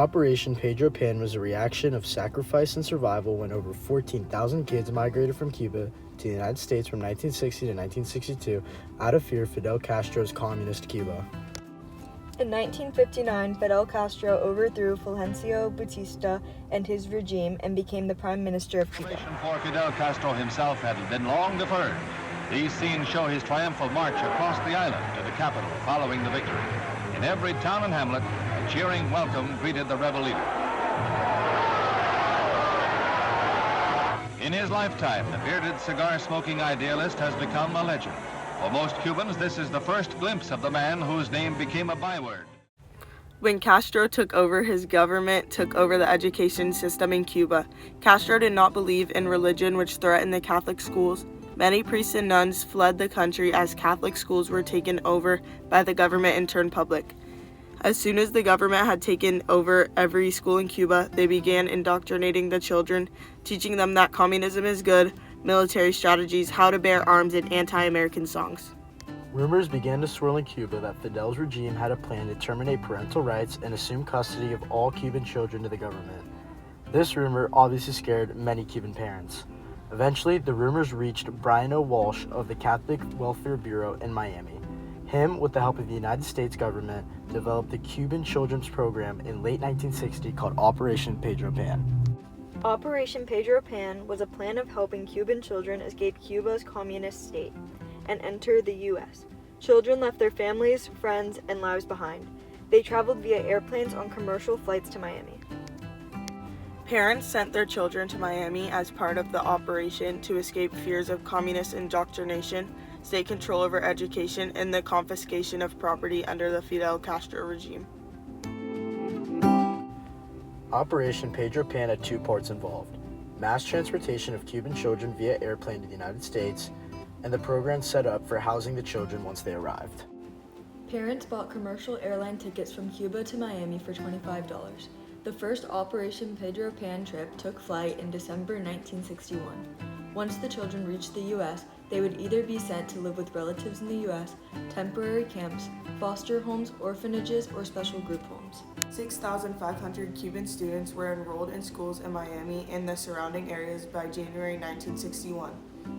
Operation Pedro Pan was a reaction of sacrifice and survival when over 14,000 kids migrated from Cuba to the United States from 1960 to 1962 out of fear of Fidel Castro's communist Cuba. In 1959, Fidel Castro overthrew Fulgencio Batista and his regime and became the Prime Minister of Cuba. For Fidel Castro himself had been long deferred. These scenes show his triumphal march across the island to the capital following the victory. In every town and hamlet, a cheering welcome greeted the rebel leader. In his lifetime, the bearded cigar-smoking idealist has become a legend. For most Cubans, this is the first glimpse of the man whose name became a byword. When Castro took over, his government took over the education system in Cuba. Castro did not believe in religion, which threatened the Catholic schools. Many priests and nuns fled the country as Catholic schools were taken over by the government and turned public. As soon as the government had taken over every school in Cuba, they began indoctrinating the children, teaching them that communism is good, military strategies, how to bear arms, and anti-American songs. Rumors began to swirl in Cuba that Fidel's regime had a plan to terminate parental rights and assume custody of all Cuban children to the government. This rumor obviously scared many Cuban parents. Eventually, the rumors reached Brian O. Walsh of the Catholic Welfare Bureau in Miami. Him, with the help of the United States government, developed the Cuban Children's Program in late 1960 called Operation Pedro Pan. Operation Pedro Pan was a plan of helping Cuban children escape Cuba's communist state and enter the U.S. Children left their families, friends, and lives behind. They traveled via airplanes on commercial flights to Miami. Parents sent their children to Miami as part of the operation to escape fears of communist indoctrination, state control over education, and the confiscation of property under the Fidel Castro regime. Operation Pedro Pan had two parts involved: mass transportation of Cuban children via airplane to the United States, and the program set up for housing the children once they arrived. Parents bought commercial airline tickets from Cuba to Miami for $25. The first Operation Pedro Pan trip took flight in December 1961. Once the children reached the U.S., they would either be sent to live with relatives in the U.S., temporary camps, foster homes, orphanages, or special group homes. 6,500 Cuban students were enrolled in schools in Miami and the surrounding areas by January 1961.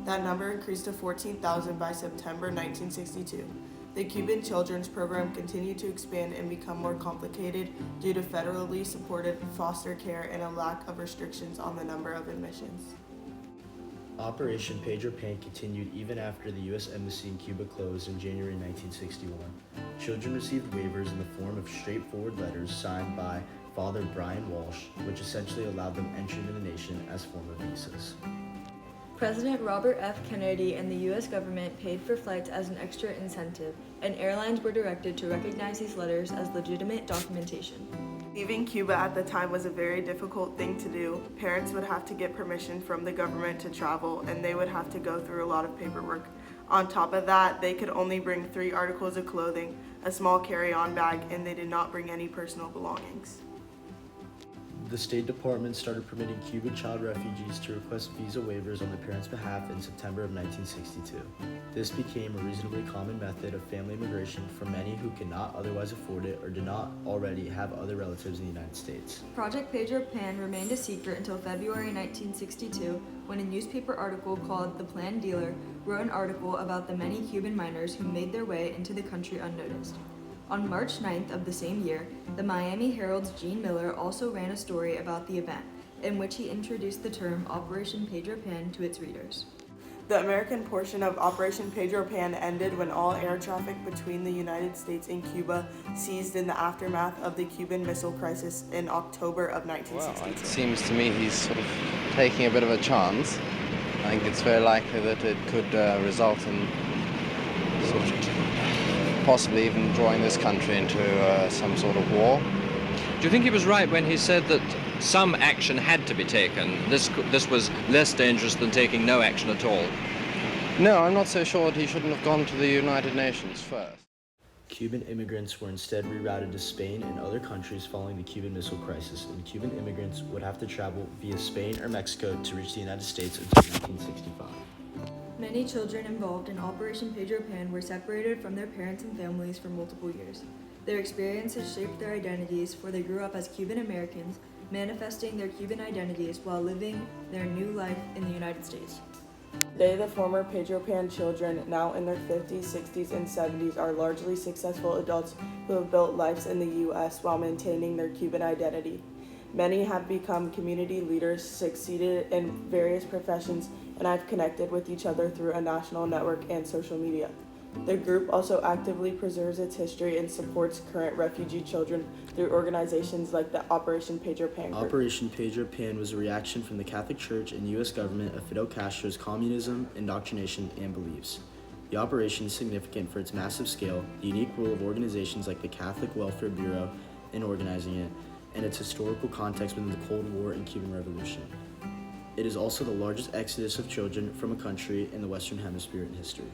That number increased to 14,000 by September 1962. The Cuban Children's Program continued to expand and become more complicated due to federally supported foster care and a lack of restrictions on the number of admissions. Operation Pedro Pan continued even after the U.S. Embassy in Cuba closed in January 1961. Children received waivers in the form of straightforward letters signed by Father Brian Walsh, which essentially allowed them entry into the nation as former visas. President Robert F. Kennedy and the U.S. government paid for flights as an extra incentive, and airlines were directed to recognize these letters as legitimate documentation. Leaving Cuba at the time was a very difficult thing to do. Parents would have to get permission from the government to travel, and they would have to go through a lot of paperwork. On top of that, they could only bring 3 articles of clothing, a small carry-on bag, and they did not bring any personal belongings. The State Department started permitting Cuban child refugees to request visa waivers on their parents' behalf in September of 1962. This became a reasonably common method of family immigration for many who could not otherwise afford it or did not already have other relatives in the United States. Project Pedro Pan remained a secret until February 1962, when a newspaper article called The Plan Dealer wrote an article about the many Cuban minors who made their way into the country unnoticed. On March 9th of the same year, the Miami Herald's Gene Miller also ran a story about the event, in which he introduced the term Operation Pedro Pan to its readers. The American portion of Operation Pedro Pan ended when all air traffic between the United States and Cuba ceased in the aftermath of the Cuban Missile Crisis in October of 1962. Well, it seems to me he's sort of taking a bit of a chance. I think it's very likely that it could result in sort of possibly even drawing this country into some sort of war. Do you think he was right when he said that some action had to be taken? This was less dangerous than taking no action at all. No, I'm not so sure that he shouldn't have gone to the United Nations first. Cuban immigrants were instead rerouted to Spain and other countries following the Cuban Missile Crisis, and Cuban immigrants would have to travel via Spain or Mexico to reach the United States until 1965. Many children involved in Operation Pedro Pan were separated from their parents and families for multiple years. Their experiences shaped their identities, for they grew up as Cuban Americans, manifesting their Cuban identities while living their new life in the United States. Today, the former Pedro Pan children, now in their 50s, 60s, and 70s, are largely successful adults who have built lives in the U.S. while maintaining their Cuban identity. Many have become community leaders, succeeded in various professions, and have connected with each other through a national network and social media. The group also actively preserves its history and supports current refugee children through organizations like the Operation Pedro Pan group. Operation Pedro Pan was a reaction from the Catholic Church and U.S. government of Fidel Castro's communism, indoctrination, and beliefs. The operation is significant for its massive scale, the unique role of organizations like the Catholic Welfare Bureau in organizing it, and its historical context within the Cold War and Cuban Revolution. It is also the largest exodus of children from a country in the Western Hemisphere in history.